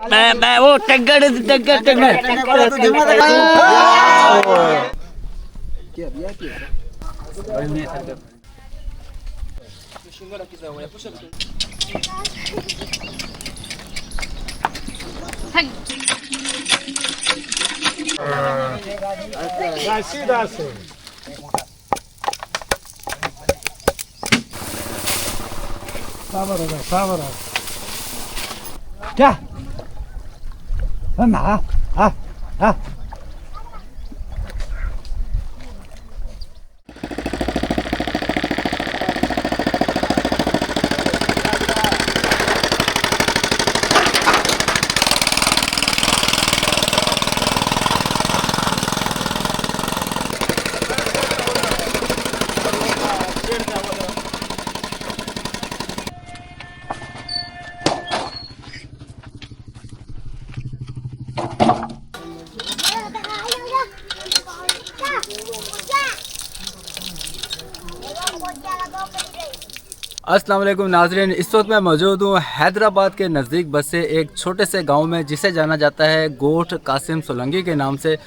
वो टक्कर क्या ना अस्सलाम वालेकुम नाज़रीन, इस वक्त मैं मौजूद हूँ हैदराबाद के नज़दीक बसे एक छोटे से गांव में जिसे जाना जाता है गोठ कासिम सोलंकी के नाम से।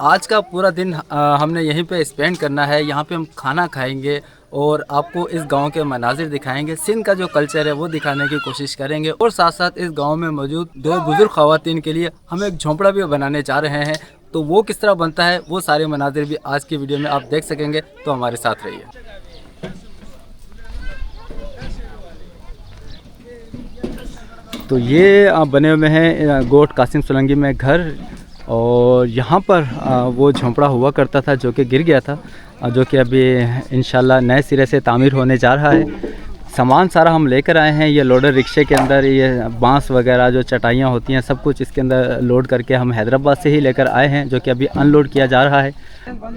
आज का पूरा दिन हमने यहीं पे स्पेंड करना है। यहाँ पे हम खाना खाएंगे और आपको इस गांव के मनाजिर दिखाएंगे। सिंध का जो कल्चर है वो दिखाने की कोशिश करेंगे और साथ साथ इस गांव में मौजूद दो बुज़ुर्ग ख़वातीन के लिए हम एक झोंपड़ा भी बनाने जा रहे हैं। तो वो किस तरह बनता है वो सारे मनाजिर भी आज की वीडियो में आप देख सकेंगे, तो हमारे साथ रहिए। तो ये बने हुए हैं गोठ कासिम सोलंकी में घर, और यहाँ पर वो झोंपड़ा हुआ करता था जो कि गिर गया था, जो कि अभी इंशाल्लाह नए सिरे से तामीर होने जा रहा है। सामान सारा हम लेकर आए हैं। ये लोडर रिक्शे के अंदर ये बांस वगैरह जो चटाइयाँ होती हैं सब कुछ इसके अंदर लोड करके हम हैदराबाद से ही लेकर आए हैं, जो कि अभी अनलोड किया जा रहा है।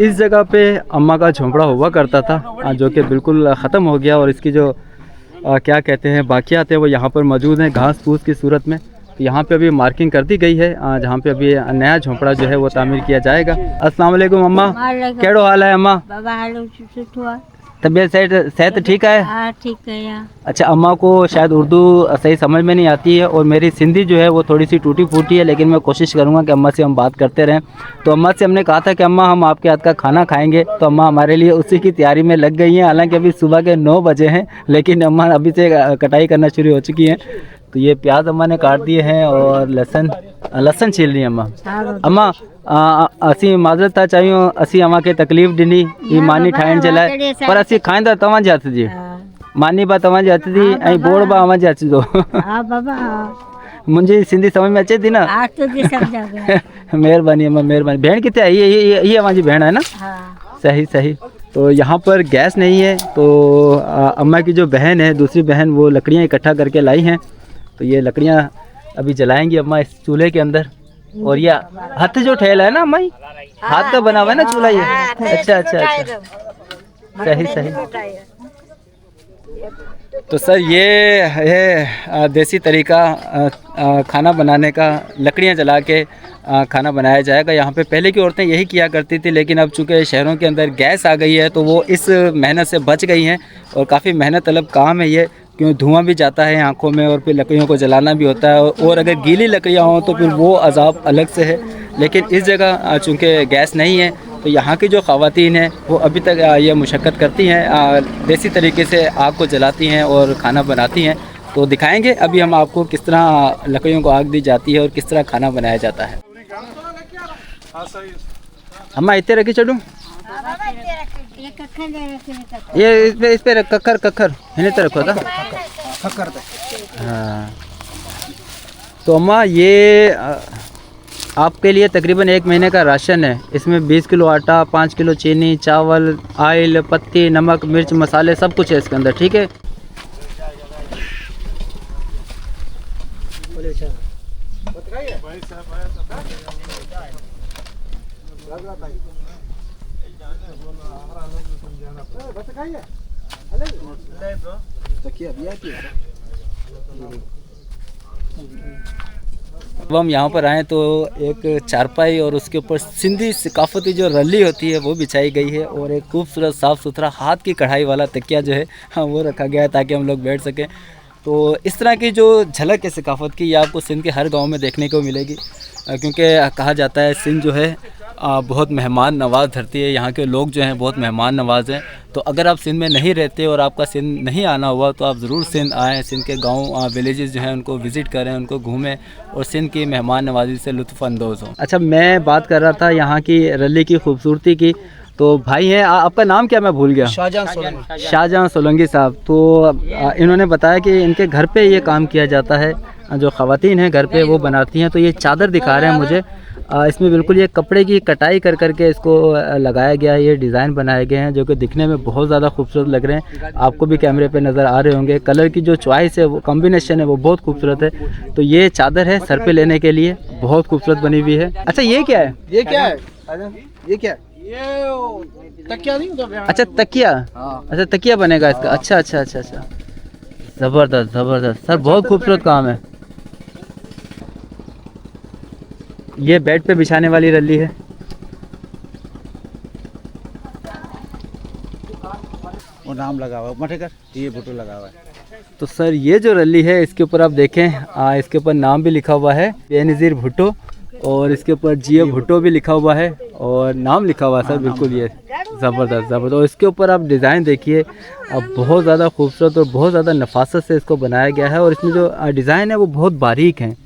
इस जगह पे अम्मा का झोंपड़ा हुआ करता था जो कि बिल्कुल ख़त्म हो गया, और इसकी जो क्या कहते हैं बाकियात है वो यहाँ पर मौजूद हैं घास फूस की सूरत में। तो यहाँ पे अभी मार्किंग कर दी गई है जहाँ पे अभी नया झोंपड़ा जो है वो तामीर किया जाएगा। अस्सलाम वालेकुम अम्मा, केड़ो हाल है अम्मा? तबीयत सेहत ठीक है? हाँ ठीक है यार। अच्छा, अम्मा को शायद उर्दू सही समझ में नहीं आती है और मेरी सिंधी जो है वो थोड़ी सी टूटी फूटी है, लेकिन मैं कोशिश करूँगा कि अम्मा से हम बात करते रहें। तो अम्मा से हमने कहा था कि अम्मा हम आपके हाथ का खाना खाएंगे, तो अम्मा हमारे लिए उसी की तैयारी में लग गई हैं। हालांकि अभी सुबह के 9 बजे हैं, लेकिन अम्मा अभी से कटाई करना शुरू हो चुकी हैं। तो ये प्याज अम्मा ने काट दिए हैं और लहसन छील रही है अम्मा। अम्मा असी माजरत था चाहिए, असी अम्मा के तकलीफ़ ॾिनी ही मानी ठाहिण जे लाइ, पर असी खाईंदा तव्हांजे हथ जी। मानी बा तव्हांजे हथ जी ऐं बोड़ बा अव्हांजे हथ जो। मुंहिंजी सिंधी समझ में अचे थी ना? महिरबानी अम्मा, महिरबानी। भेण किथे है? ये अव्हांजी भेण है ना? सही सही। तो यहाँ पर गैस नहीं है, तो अम्मा की जो बहन है, दूसरी बहन, वो लकड़ियाँ इकट्ठा करके लाई हैं। तो ये लकड़ियाँ अभी जलाएंगी अम्मा इस चूल्हे के अंदर। और ये हाथ जो ठेला है ना अम्मा, हाथ का बना हुआ है ना चूल्हा ये? अच्छा अच्छा अच्छा, सही सही। तो सर ये है देसी तरीका खाना बनाने का, लकड़ियाँ जला के खाना बनाया जाएगा। यहाँ पे पहले की औरतें यही किया करती थी, लेकिन अब चूँकि शहरों के अंदर गैस आ गई है तो वो इस मेहनत से बच गई हैं। और काफ़ी मेहनत तलब काम है ये, क्यों धुआं भी जाता है आँखों में और फिर लकड़ियों को जलाना भी होता है, और अगर गीली लकड़ियाँ हों तो फिर वो अज़ाब अलग से है। लेकिन इस जगह चूँकि गैस नहीं है तो यहाँ की जो ख़वातीन हैं वो अभी तक ये मुशक्क़त करती हैं, देसी तरीके से आग को जलाती हैं और खाना बनाती हैं। तो दिखाएंगे अभी हम आपको किस तरह लकड़ियों को आग दी जाती है और किस तरह खाना बनाया जाता है। अम्मा इतने रखी चढ़ूँ ये इस पे कक्कर हिने तो रखो था। हाँ, तो अम्मा ये आपके लिए तकरीबन 1 महीने का राशन है। इसमें 20 किलो आटा, 5 किलो चीनी, चावल, आयल, पत्ती, नमक, मिर्च, मसाले सब कुछ है इसके अंदर, ठीक है? जब हम यहाँ पर आए तो एक चारपाई और उसके ऊपर सिंधी सकाफती जो रली होती है वो बिछाई गई है, और एक खूबसूरत साफ़ सुथरा हाथ की कढ़ाई वाला तकिया जो है वो रखा गया है ताकि हम लोग बैठ सकें। तो इस तरह की जो झलक है सकाफ़त की, ये आपको सिंध के हर गांव में देखने को मिलेगी, क्योंकि कहा जाता है सिंध जो है बहुत मेहमान नवाज़ धरती है। यहाँ के लोग जो हैं बहुत मेहमान नवाज़ हैं। तो अगर आप सिंध में नहीं रहते और आपका सिंध नहीं आना हुआ तो आप ज़रूर सिंध आएँ, सिंध के गांव विलेजेस जो हैं उनको विज़िट करें, उनको घूमें और सिंध की मेहमान नवाजी से लुत्फ़अंदोज़ हों। अच्छा, मैं बात कर रहा था यहाँ की रली की खूबसूरती की। तो भाई हैं, आपका नाम क्या, मैं भूल गया? शाहजहां सोलंकी साहब। तो इन्होंने बताया कि इनके घर पे ये काम किया जाता है, जो ख़वातीन हैं घर पे वो बनाती हैं। तो ये चादर दिखा रहे हैं मुझे, इसमें बिल्कुल ये कपड़े की कटाई कर करके इसको लगाया गया है, ये डिज़ाइन बनाए गए हैं जो कि दिखने में बहुत ज़्यादा खूबसूरत लग रहे हैं। आपको भी कैमरे पे नज़र आ रहे होंगे, कलर की जो चॉइस है, वो कॉम्बिनेशन है, वो बहुत खूबसूरत है। तो ये चादर है सर पे लेने के लिए, बहुत खूबसूरत बनी हुई है। अच्छा, ये क्या है? ये क्या है? ये क्या है? तकिया नहीं होता? अच्छा, तकिया। अच्छा, तकिया बनेगा इसका। अच्छा अच्छा अच्छा अच्छा, ज़बरदस्त ज़बरदस्त सर, बहुत खूबसूरत काम है। ये बेड पे बिछाने वाली रल्ली है। वो नाम लगा हुआ है मठेकर, ये फोटो लगा हुआ है। तो सर ये जो रल्ली है इसके ऊपर आप देखें, इसके ऊपर नाम भी लिखा हुआ है बेनज़ीर भुट्टो, और इसके ऊपर जीए भुट्टो भी लिखा हुआ है और नाम लिखा हुआ है सर, बिल्कुल ये ज़बरदस्त ज़बरदस्त। और इसके ऊपर आप डिज़ाइन देखिए, अब बहुत ज़्यादा खूबसूरत और बहुत ज़्यादा नफासत से इसको बनाया गया है। और इसमें जो डिज़ाइन है वो बहुत बारीक हैं,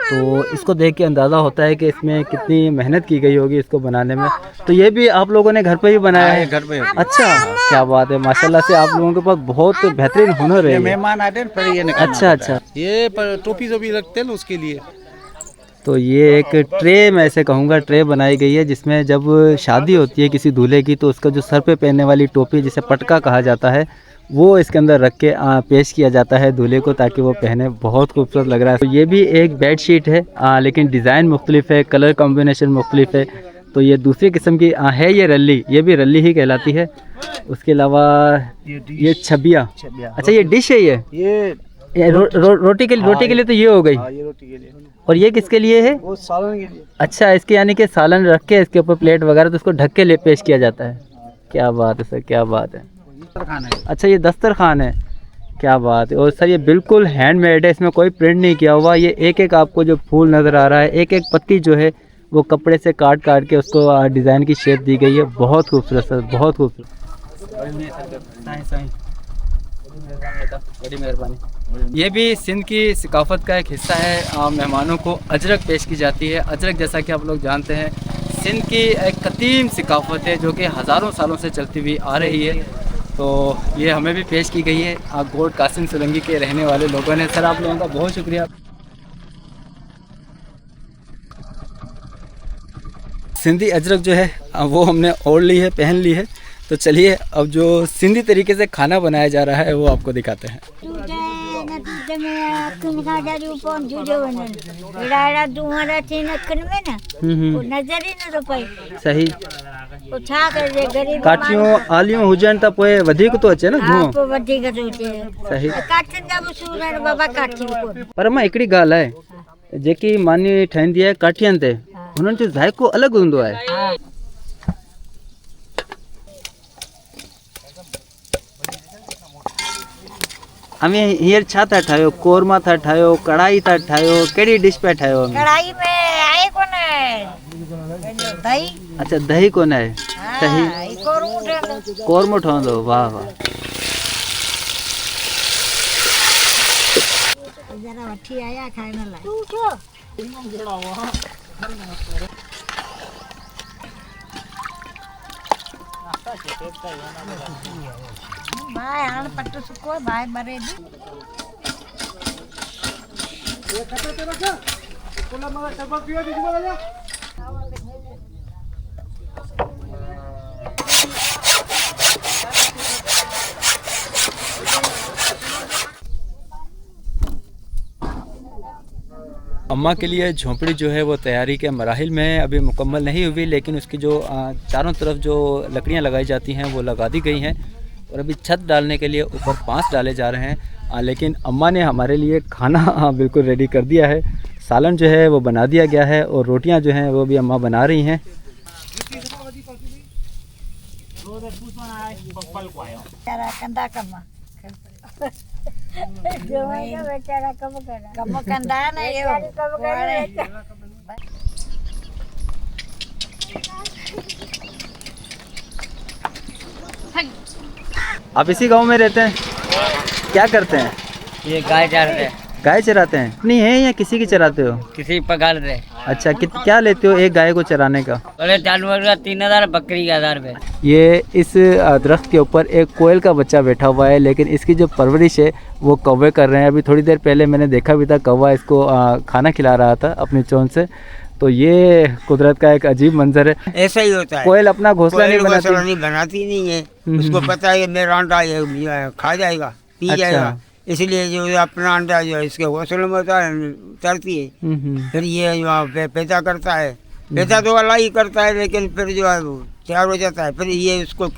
तो इसको देख के अंदाज़ा होता है कि इसमें कितनी मेहनत की गई होगी इसको बनाने में। तो ये भी आप लोगों ने घर पे ही बनाया है? घर पे। अच्छा, क्या बात है, माशाल्लाह से आप लोगों के पास बहुत बेहतरीन हुनर है। मेहमान आते हैं पर ये निकालना अच्छा अच्छा, ये पर टोपी जो भी रखते हैं ना उसके लिए। तो ये एक ट्रे, मैं ऐसे कहूँगा ट्रे बनाई गई है, जिसमें जब शादी होती है किसी दूल्हे की तो उसका जो सर पे पहनने वाली टोपी, जिसे पटका कहा जाता है, वो इसके अंदर रख के पेश किया जाता है दूल्हे को ताकि वो पहने। बहुत खूबसूरत लग रहा है। तो ये भी एक बेड शीट है, लेकिन डिज़ाइन मुख्तलिफ है, कलर कॉम्बिनेशन मुख्तलिफ है। तो ये दूसरी किस्म की है ये रल्ली, ये भी रल्ली ही कहलाती है। उसके अलावा ये छबिया। अच्छा, ये डिश है, ये रोटी के लिए तो ये हो गई। ये रोटी के लिए। और ये किसके लिए है? वो सालन के लिए। अच्छा, इसके यानी कि सालन रख के इसके ऊपर प्लेट वगैरह तो इसको ढक के ले पेश किया जाता है। क्या बात है सर, क्या बात है। अच्छा, ये दस्तरखान है, क्या बात है। और सर ये बिल्कुल हैंडमेड है, इसमें कोई प्रिंट नहीं किया हुआ। ये एक एक आपको जो फूल नज़र आ रहा है, एक एक पत्ती जो है वो कपड़े से काट काट के उसको डिज़ाइन की शेप दी गई है। बहुत खूबसूरत सर, बहुत खूबसूरत। बड़ी मेहरबानी। ये भी सिंध की सकाफ़त का एक हिस्सा है। मेहमानों को अजरक पेश की जाती है। अजरक जैसा कि आप लोग जानते हैं सिंध की एक कदीम सकाफ़त है जो कि हज़ारों सालों से चलती हुई आ रही है। तो ये हमें भी पेश की गई है गोट कासिम सोलंकी के रहने वाले लोगों ने। सर आप लोगों का बहुत शुक्रिया। सिंधी अजरक जो है वो हमने ओढ़ ली है, पहन ली है। तो चलिए अब जो सिंधी तरीके से खाना बनाया जा रहा है वो आपको दिखाते हैं। सही, काठियूं आलियूं हुजनि त पोइ वधीक थो अचे न धुओं। सही, पर मां हिकिड़ी ॻाल्हि आहे, जेकी मानी ठहंदी आहे काठियनि ते, हुननि जो ज़ाइक़ो अलॻि हूंदो आहे। हमें हींअर छा था ठाहियो? कोरमा था ठाहियो, कढ़ाई था ठाहियो, कहिड़ी डिश पिया ठाहियो? कढ़ाई में आहे कोन दही। अच्छा, दही कोन आहे। सही, कोरमो ठहंदो। वाह वाह। जरा वठी आया खाइण लाइ। बाय हाणे पट सुको बाय बरे दी। अम्मा के लिए झोंपड़ी जो है वो तैयारी के मराहिल में है, अभी मुकम्मल नहीं हुई, लेकिन उसकी जो चारों तरफ जो लकड़ियाँ लगाई जाती हैं वो लगा दी गई हैं। और अभी छत डालने के लिए ऊपर 5 डाले जा रहे हैं। लेकिन अम्मा ने हमारे लिए खाना बिल्कुल रेडी कर दिया है। सालन जो है वो बना दिया गया है और रोटियां जो हैं वो भी अम्मा बना रही हैं। बेचारा कम कंदा नहीं हो आप इसी गांव में रहते हैं? क्या करते हैं? ये गाय चराते हैं। गाय चराते हैं? अपनी है या किसी की चराते हो? किसी पकड़ रहे। अच्छा, क्या लेते हो एक गाय को चराने का? बड़े जानवर का 3000, बकरी का 1000 रुपये। ये इस दरख्त के ऊपर एक कोयल का बच्चा बैठा हुआ है, लेकिन इसकी जो परवरिश है वो कौवे कर रहे हैं। अभी थोड़ी देर पहले मैंने देखा भी था, कौवा इसको खाना खिला रहा था अपनी चोंच से। तो ये कुदरत का एक अजीब मंजर है। ऐसा ही होता है। कोयल अपना घोंसला नहीं बनाती नहीं है, उसको पता है मेरा अंडा ये खा जाएगा, पी जाएगा, इसलिए जो अपना अंडा जो है इसके घोंसले में होता है, तरती है। फिर ये पैदा करता है, पैदा तो अल्लाह ही करता है, लेकिन फिर जो है तैयार हो जाता है, फिर ये उसको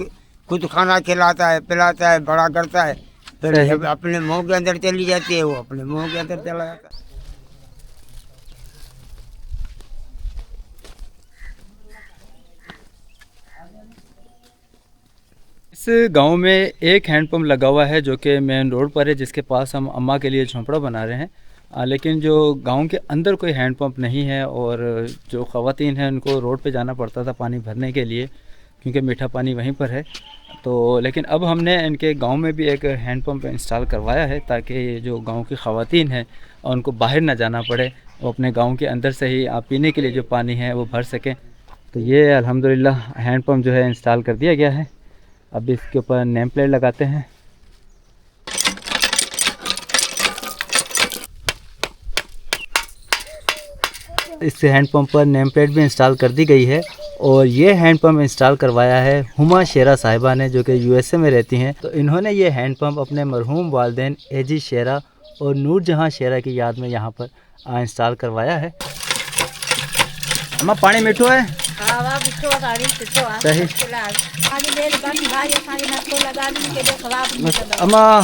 खुद खाना खिलाता है, पिलाता है, बड़ा करता है, फिर अपने मुंह के अंदर चली जाती है, वो अपने मुंह के अंदर चला जाता है। इस गांव में एक हैंडपम्प लगा हुआ है जो कि मेन रोड पर है, जिसके पास हम अम्मा के लिए झोंपड़ा बना रहे हैं। लेकिन जो गांव के अंदर कोई हैंडपम्प नहीं है और जो ख़वातीन हैं उनको रोड पे जाना पड़ता था पानी भरने के लिए, क्योंकि मीठा पानी वहीं पर है। तो लेकिन अब हमने इनके गांव में भी एक हैंडपम्प इंस्टॉल करवाया है, ताकि जो गांव की ख़वातीन हैं उनको बाहर ना जाना पड़े, वो अपने गाँव के अंदर से ही पीने के लिए जो पानी है वो भर सकें। तो ये अल्हम्दुलिल्लाह हैंडपम्प जो है इंस्टॉल कर दिया गया है। अब इसके ऊपर नेम प्लेट लगाते हैं। इस हैंडपम्प पर नेम प्लेट भी इंस्टॉल कर दी गई है। और ये हैंडपम्प इंस्टॉल करवाया है हुमा शेरा साहिबा ने, जो कि यूएसए में रहती हैं। तो इन्होंने ये हैंडपम्प अपने मरहूम वालिदैन एजी शेरा और नूर जहां शेरा की याद में यहाँ पर इंस्टॉल करवाया है। अम्मा पानी मीठो है? सही। अम्मा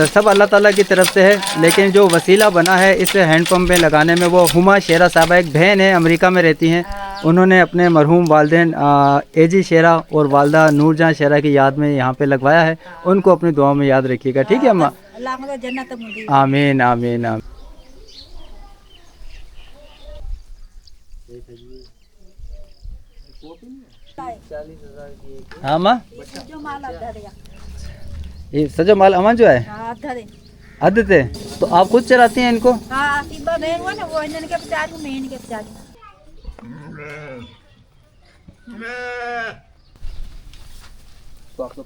सब अल्लाह ताला की तरफ से है, लेकिन जो वसीला बना है इस हैंडपम्प में लगाने में, वो हुमा शेरा साहबा एक बहन है, अमेरिका में रहती हैं। उन्होंने अपने मरहूम वालिदैन एजी शेरा और वालदा नूर जहां शेरा की याद में यहाँ पे लगवाया है। उनको अपनी दुआओं में याद रखिएगा, ठीक है अम्मा? आमीन आमीन आमीन। हाँ माँ, ये सजो माल अमन जो है आदत है, तो आप खुद चराती हैं इनको?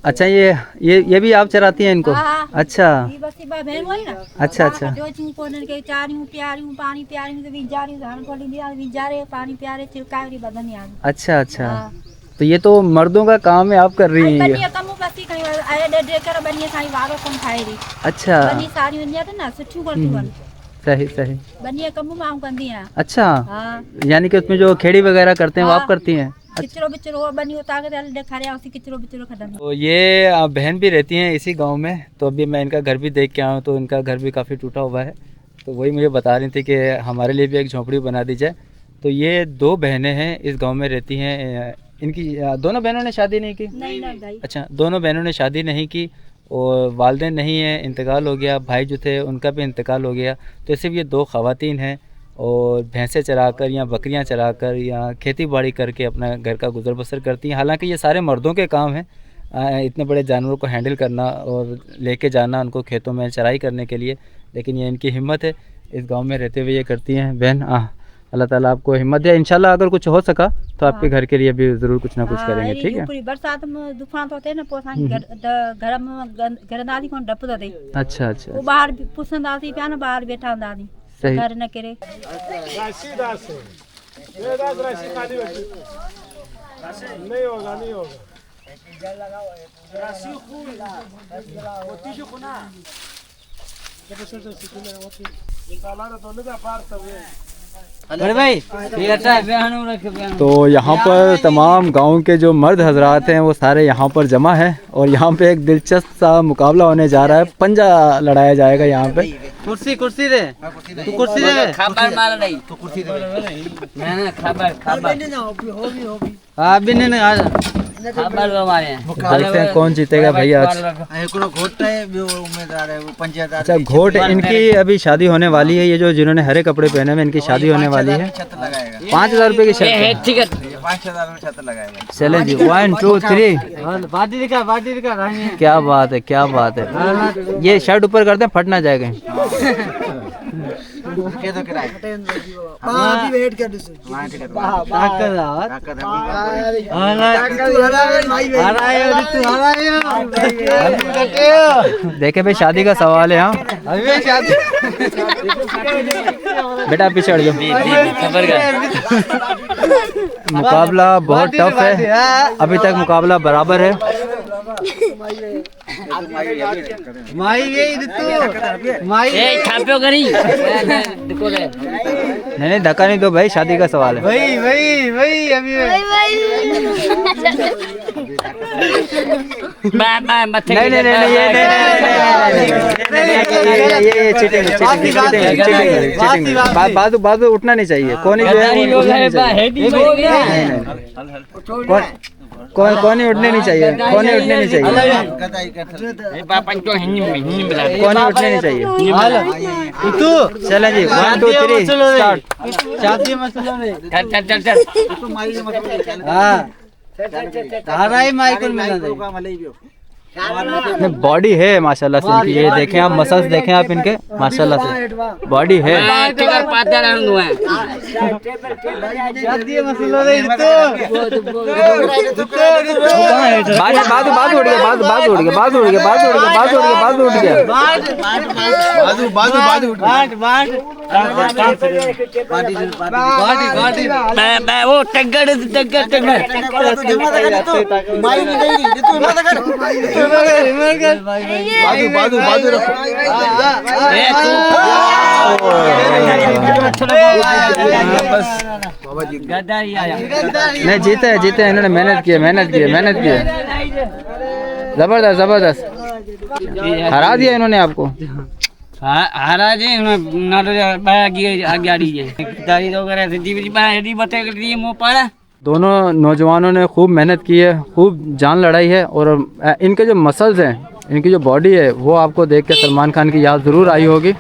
अच्छा, ये भी आप चराती हैं इनको? अच्छा अच्छा अच्छा। अच्छा अच्छा, तो ये तो मर्दों का काम है, आप कर रही हैं ये? अच्छा सही सही। अच्छा, यानी कि उसमें जो खेड़ी वगैरह करते हैं वो आप करती हैं? तो ये बहन भी रहती हैं इसी गांव में। तो अभी मैं इनका घर भी देख के आया हूँ, तो इनका घर भी काफ़ी टूटा हुआ है। तो वही मुझे बता रही थी कि हमारे लिए भी एक झोंपड़ी बना दी जाए। तो ये 2 बहनें हैं, इस गांव में रहती हैं। इनकी दोनों बहनों ने शादी नहीं की? नहीं। अच्छा, दोनों बहनों ने शादी नहीं की और वालिदैन नहीं है, इंतकाल हो गया। भाई जो थे उनका भी इंतकाल हो गया। तो सिर्फ ये 2 ख़वातीन हैं और भैंसें चराकर या बकरियां चराकर या खेती बाड़ी करके अपना घर का गुजर बसर करती हैं। हालांकि ये सारे मर्दों के काम हैं, इतने बड़े जानवरों को हैंडल करना और लेके जाना उनको खेतों में चराई करने के लिए, लेकिन ये इनकी हिम्मत है, इस गांव में रहते हुए ये करती हैं। बहन अल्लाह ताला आपको हिम्मत दे। इंशाल्लाह अगर कुछ हो सका तो आपके घर के लिए भी ज़रूर कुछ ना कुछ करेंगे, ठीक है? पूरी बरसात में तूफान तो होते हैं ना, पोसांग घर में घरदादी को डप दे। अच्छा अच्छा, वो बाहर पुसन दादी पे ना, बाहर बैठा दादी सही घर न करे। नहीं होगा नहीं होगा। अरे भाई ये अच्छा है, बयान रखे बयान। तो यहाँ पर तमाम गांव के जो मर्द हजरात हैं वो सारे यहाँ पर जमा है और यहाँ पे एक दिलचस्प सा मुकाबला होने जा रहा है। पंजा लड़ाया जाएगा यहाँ पे। कुर्सी दे, तू कुर्सी दे। खबर मार नहीं तो कुर्सी दे। ना खबर अभी नहीं आ खबर हमारे हैं देखते हैं कौन जीतेगा भैया आज। घोट है वो उम्मीदवार है वो पंचायत। अच्छा घोट इनकी अभी शादी होने वाली है। ये जो जिन्होंने हरे कपड़े पहने हुए इनकी शादी होने वाली है। 5,000 रुपए की शर्त है। 5,000 में छत लगाएगा। चलें जी 1 2 3। क्या बात है क्या बात है। ये शर्ट ऊपर करते हैं फट ना जाएगा। देखे भाई शादी का सवाल है। हाँ बेटा पीछे हट जाओ। मुकाबला बहुत टफ है। अभी तक मुकाबला बराबर है। नहीं धक्का नहीं दो भाई शादी का सवाल है। ये चीटिंग। बाजू उठना नहीं चाहिए। कौन जो है कौन उठने नहीं चाहिए। कौन उठने नहीं चाहिए। कौन उठने नहीं चाहिए। चलें जी 1 2 3 स्टार्ट। बॉडी है माशाल्लाह से इनकी। ये देखें आप मसल्स देखें आप इनके माशाल्लाह से बॉडी है। वो टग्गर नहीं जीते हैं। इन्होंने मेहनत की है। जबरदस्त हरा दिया इन्होंने आपको। हरा जी दोनों नौजवानों ने खूब मेहनत की है। खूब जान लड़ाई है। और इनके जो मसल्स हैं इनकी जो बॉडी है वो आपको देख के सलमान खान की याद ज़रूर आई होगी।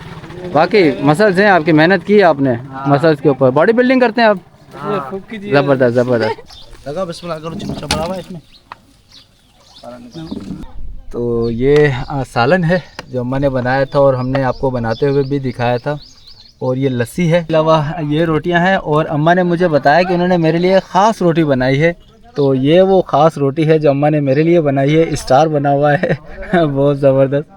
बाकी मसल्स हैं आपकी। मेहनत की है आपने मसल्स के ऊपर। बॉडी बिल्डिंग करते हैं आप। ज़बरदस्त। तो ये सालन है जो अम्मा ने बनाया था और हमने आपको बनाते हुए भी दिखाया था। और ये लस्सी है। अलावा ये रोटियां हैं। और अम्मा ने मुझे बताया कि उन्होंने मेरे लिए ख़ास रोटी बनाई है। तो ये वो ख़ास रोटी है जो अम्मा ने मेरे लिए बनाई है। स्टार बना हुआ है बहुत ज़बरदस्त।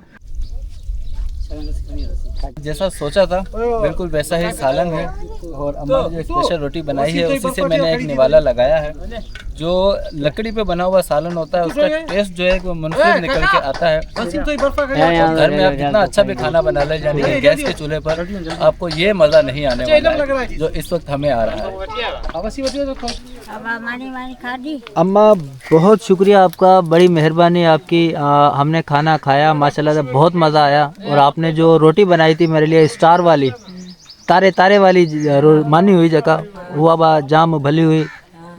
जैसा सोचा था बिल्कुल वैसा ही सालन है। और अम्मा ने जो स्पेशल रोटी बनाई है उसी से मैंने एक निवाला लगाया है। जो लकड़ी पे बना हुआ सालन होता है उसका टेस्ट जो है वो मुनफरिद निकल के आता है। घर में आप जितना अच्छा भी खाना बना ले यानी कि गैस के चूल्हे पर आपको ये मज़ा नहीं आने वाला है जो इस वक्त हमें आ रहा है। अम्मा बहुत शुक्रिया आपका। बड़ी मेहरबानी आपकी। हमने खाना खाया माशाल्लाह से बहुत मज़ा आया। और आपने जो रोटी बनाई थी मेरे लिए स्टार वाली तारे वाली मानी हुई जगह वो अब जाम भली हुई।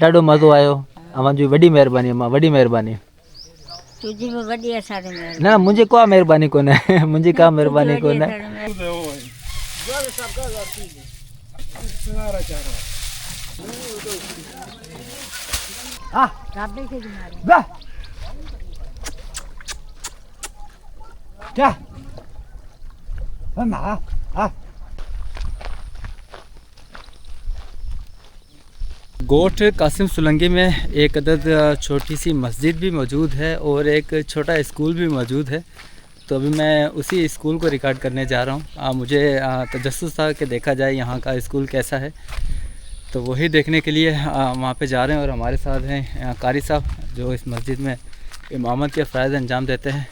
ॾाढो मज़ो आयो। अम्मा वॾी महिरबानी। अम्मा वॾी महिरबानी। न मुंहिंजी का महिरबानी कोन्हे। मुंहिंजी का महिरबानी कोन्हे। गोठ कासिम सुलंगी में एक अदद छोटी सी मस्जिद भी मौजूद है और एक छोटा स्कूल भी मौजूद है। तो अभी मैं उसी स्कूल को रिकॉर्ड करने जा रहा हूँ। मुझे तजस्सुस था कि देखा जाए यहाँ का स्कूल कैसा है। तो वही देखने के लिए वहाँ पे जा रहे हैं। और हमारे साथ हैं कारी साहब जो इस मस्जिद में इमामत के फ़राइज़ अंजाम देते हैं,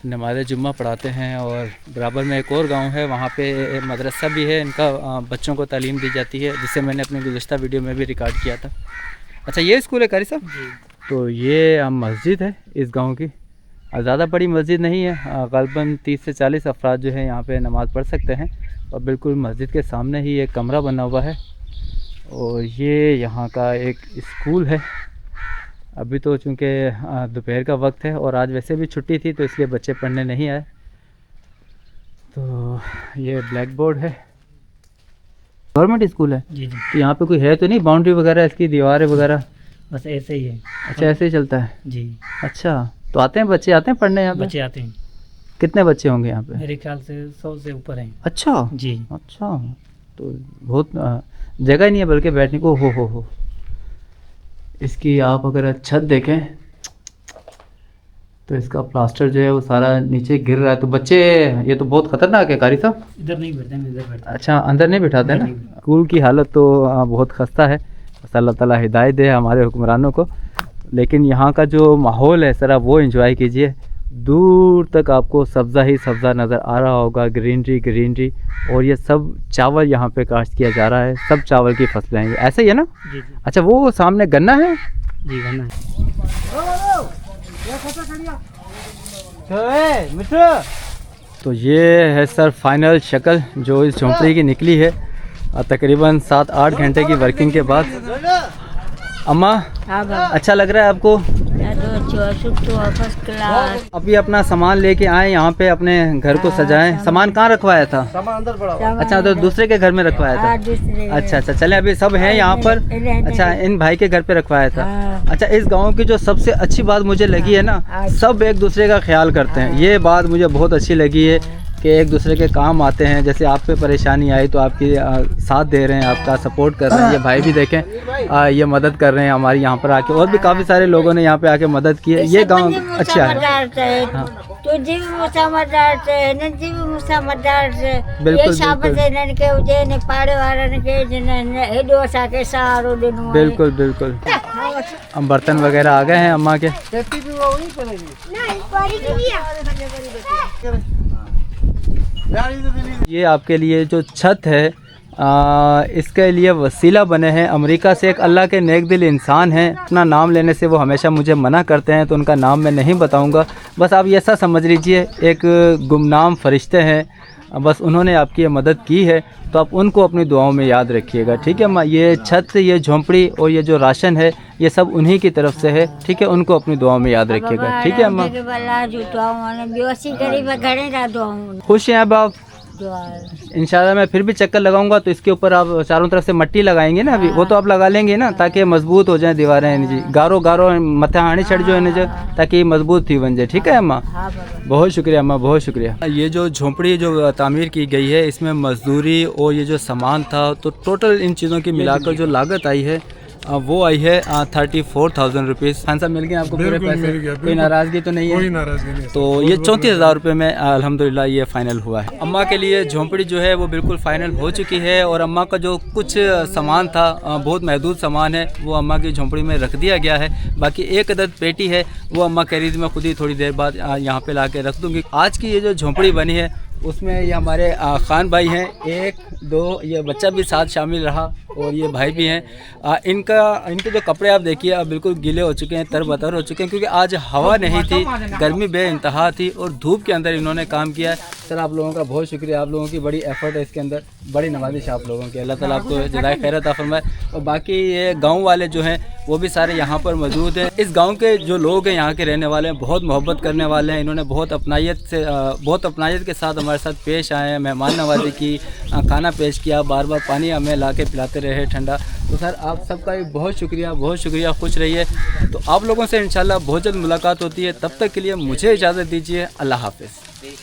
नमाज़ जुम्मा पढ़ाते हैं। और बराबर में एक और गांव है वहाँ पे मदरसा भी है। इनका बच्चों को तालीम दी जाती है जिसे मैंने अपनी गुज़श्ता वीडियो में भी रिकॉर्ड किया था। अच्छा ये स्कूल है कारी साहब? तो ये मस्जिद है इस गांव की। ज़्यादा बड़ी मस्जिद नहीं है। ग़ालिबन 30 से 40 अफराद जो है यहाँ पे नमाज़ पढ़ सकते हैं। और बिल्कुल मस्जिद के सामने ही एक कमरा बना हुआ है। और ये यहाँ का एक स्कूल है अभी तो चूँकि दोपहर का वक्त है और आज वैसे भी छुट्टी थी तो इसलिए बच्चे पढ़ने नहीं आए। तो ये ब्लैक बोर्ड है, गवर्नमेंट स्कूल है जी जी। तो यहाँ पे कोई है तो नहीं बाउंड्री वगैरह इसकी, दीवारें वगैरह? बस ऐसे ही है। अच्छा ऐसे ही चलता है जी। अच्छा, तो आते हैं बच्चे, आते हैं पढ़ने यहाँ पे? बच्चे आते हैं, कितने बच्चे होंगे यहाँ पे? मेरे ख्याल से 100 से ऊपर हैं। अच्छा जी। अच्छा, तो बहुत जगह ही नहीं है बल्कि बैठने को। हो इसकी आप अगर छत देखें तो इसका प्लास्टर जो है वो सारा नीचे गिर रहा है। तो बच्चे, ये तो बहुत खतरनाक है कारी साहब। इधर नहीं बैठते हैं, इधर बैठते हैं। अच्छा, अंदर नहीं बिठाते हैं ना? स्कूल की हालत तो बहुत खस्ता है, बस अल्लाह ताला हिदायत दे हमारे हुक्मरानों को। लेकिन यहाँ का जो माहौल है सर, आप वो एंजॉय कीजिए। दूर तक आपको सब्ज़ा ही सब्ज़ा नज़र आ रहा होगा, ग्रीनरी ग्रीनरी। और ये सब चावल यहाँ पे काश्त किया जा रहा है, सब चावल की फसलें हैं, ऐसे ही है ना? जी जी। अच्छा, वो सामने गन्ना है? जी गन्ना है। तो ये है सर फाइनल शक्ल जो इस झोंपड़ी की निकली है तकरीबन 7-8 घंटे की वर्किंग के बाद। अम्मा, अच्छा लग रहा है आपको? First class. अभी अपना सामान लेके आए यहाँ पे, अपने घर को सजाएं। सामान कहाँ रखवाया था? अच्छा, तो दूसरे के घर में रखवाया था? अच्छा अच्छा, चले अभी सब है यहाँ पर। अच्छा, इन भाई के घर पे रखवाया था। अच्छा, इस गांव की जो सबसे अच्छी बात मुझे लगी है ना, सब एक दूसरे का ख्याल करते हैं। ये बात मुझे बहुत अच्छी लगी है कि एक दूसरे के काम आते हैं। जैसे आप पे परेशानी आई तो आपकी साथ दे रहे हैं, आपका सपोर्ट कर रहे हैं। ये भाई भी देखें ये मदद कर रहे हैं हमारी यहाँ पर आके, और भी काफ़ी सारे लोगों ने यहाँ पे आके मदद की है। ये गांव अच्छा है। बिल्कुल बिल्कुल। हम बर्तन वगैरह आ गए हैं अम्मा के। ये आपके लिए जो छत है इसके लिए वसीला बने हैं अमेरिका से एक अल्लाह के नेक दिल इंसान हैं। अपना नाम लेने से वो हमेशा मुझे मना करते हैं, तो उनका नाम मैं नहीं बताऊंगा। बस आप ये ऐसा समझ लीजिए एक गुमनाम फरिश्ते हैं, बस उन्होंने आपकी ये मदद की है, तो आप उनको अपनी दुआओं में याद रखिएगा, ठीक है अम्मा? ये छत, ये झोंपड़ी और ये जो राशन है ये सब उन्हीं की तरफ से है, ठीक है? उनको अपनी दुआओं में याद रखिएगा, ठीक है अम्मा? खुश हैं अब आप? इंशाल्लाह मैं फिर भी चक्कर लगाऊंगा तो इसके ऊपर आप चारों तरफ से मट्टी लगाएंगे ना, अभी वो तो आप लगा लेंगे ना, ताकि मजबूत हो जाए दीवारें जी। गारो गारो मथे हाणी चढ़ जो है ताकि मजबूत थी बन जाए, ठीक है अम्मा? बहुत शुक्रिया अम्मा, बहुत शुक्रिया। ये जो झोंपड़ी जो तामीर की गई है इसमें मजदूरी और ये जो सामान था, तो टोटल इन चीज़ों की मिलाकर जो लागत आई है वो आई है 34,000 रुपीज़। खान साहब मिल गए आपको पूरे पैसे? कोई नाराज़गी तो नहीं है? कोई नाराज़गी नहीं। तो ये 34,000 रुपये में अल्हम्दुलिल्लाह ये फ़ाइनल हुआ है। अम्मा के लिए झोंपड़ी जो है वो बिल्कुल फ़ाइनल हो चुकी है, और अम्मा का जो कुछ सामान था बहुत महदूद सामान है वो अम्मा की झोंपड़ी में रख दिया गया है। बाकी एक अदद पेटी है वो अम्मा कह रही थी मैं खुद ही थोड़ी देर बाद यहाँ पर ला के रख दूँगी। आज की ये जो झोंपड़ी बनी है उसमें ये हमारे खान भाई हैं, 1-2 ये बच्चा भी साथ शामिल रहा, और ये भाई भी हैं। इनके जो कपड़े आप देखिए अब बिल्कुल गीले हो चुके हैं, तरबतर हो चुके हैं, क्योंकि आज हवा नहीं थी, गर्मी बेइंतहा थी और धूप के अंदर इन्होंने काम किया है। सर आप लोगों का बहुत शुक्रिया, आप लोगों की बड़ी एफर्ट है इसके अंदर, बड़ी नवाजिश आप लोगों की, अल्लाह ताला आपको जज़ाए खैर अता फरमाए। और बाकी ये गाँव वाले जो हैं वो भी सारे यहाँ पर मौजूद हैं। इस गाँव के जो लोग हैं यहाँ के रहने वाले हैं बहुत मोहब्बत करने वाले हैं। इन्होंने बहुत अपनायत के साथ हमारे साथ पेश आए हैं, मेहमान नवाजी की, खाना पेश किया, बार बार पानी हमें ला के पिलाते रहे ठंडा। तो सर आप सबका भी बहुत शुक्रिया, खुश रहिए। तो आप लोगों से इंशाल्लाह बहुत जल्द मुलाकात होती है, तब तक के लिए मुझे इजाज़त दीजिए, अल्लाह हाफ़िज़।